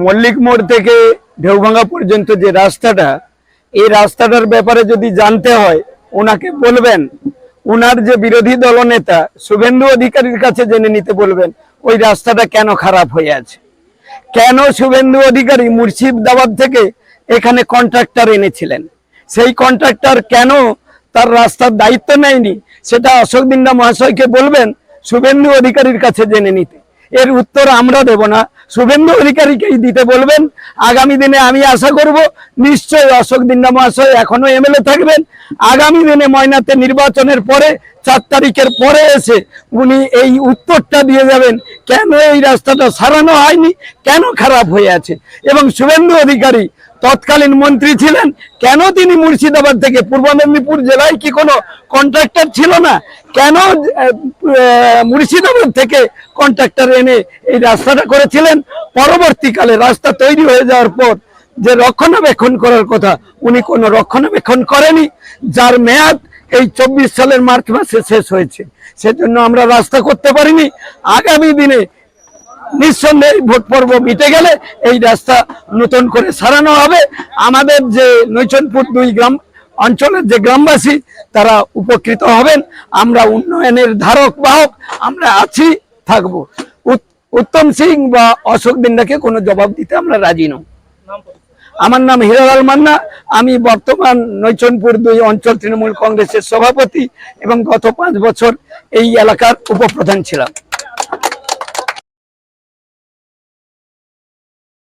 মল্লিক মোড় থেকে ঢেউভাঙ্গা পর্যন্ত যে রাস্তাটা, এই রাস্তাটার ব্যাপারে যদি জানতে হয় ওনাকে বলবেন, ওনার যে বিরোধী দলনেতা শুভেন্দু অধিকারীর কাছে জেনে নিতে বলবেন ওই রাস্তাটা কেন খারাপ হয়ে আছে। কেন শুভেন্দু অধিকারী মুর্শিদাবাদ থেকে এখানে কন্ট্রাক্টর এনেছিলেন, সেই কন্ট্রাক্টর কেন তার রাস্তার দায়িত্ব নেয়নি সেটা অশোক দিন্দা মহাশয়কে বলবেন, শুভেন্দু অধিকারীর কাছে জেনে নিতে। এর উত্তর আমরা দেব না, শুভেন্দু অধিকারীকেই দিতে বলবেন। আগামী দিনে আমি আশা করব নিশ্চয়ই অশোক দিন্দা মহাশয় এখনো এমএলএ থাকবেন। আগামী দিনে ময়নাতে নির্বাচনের পরে 4 তারিখের পরে এসে উনি এই উত্তরটা দিয়ে যাবেন কেন এই রাস্তাটা সারানো হয়নি, কেন খারাপ হয়ে আছে। এবং শুভেন্দু অধিকারী তৎকালীন মন্ত্রী ছিলেন, কেন তিনি মুর্শিদাবাদ থেকে, পূর্ব মেদিনীপুর জেলায় কি কোনো কন্ট্রাক্টর ছিল না, কেন মুর্শিদাবাদ থেকে কন্ট্রাক্টর এনে এই রাস্তাটা করেছিলেন। পরবর্তীকালে রাস্তা তৈরি হয়ে যাওয়ার পর যে রক্ষণাবেক্ষণ করার কথা উনি কোনো রক্ষণাবেক্ষণ করেনি, যার মেয়াদ এই 24 সালের মার্চ মাসে শেষ হয়েছে। সেজন্য আমরা রাস্তা করতে পারিনি। আগামী দিনে নিঃসন্দেহে ভোট পর্ব মিটে গেলে এই রাস্তা নতুন করে সারানো হবে। আমাদের যে নৈচনপুর 2 গ্রাম অঞ্চলের যে গ্রামবাসী তারা উপকৃত হবেন। আমরা উন্নয়নের ধারক বাহক আমরা আছি, থাকবো। উত্তম সিং বা অশোক দিন্দাকে কোনো জবাব দিতে আমরা রাজি নই। আমার নাম হিরালাল মান্না, আমি বর্তমান নৈচনপুর 2 অঞ্চল তৃণমূল কংগ্রেসের সভাপতি এবং গত 5 বছর এই এলাকার উপপ্রধান ছিলাম।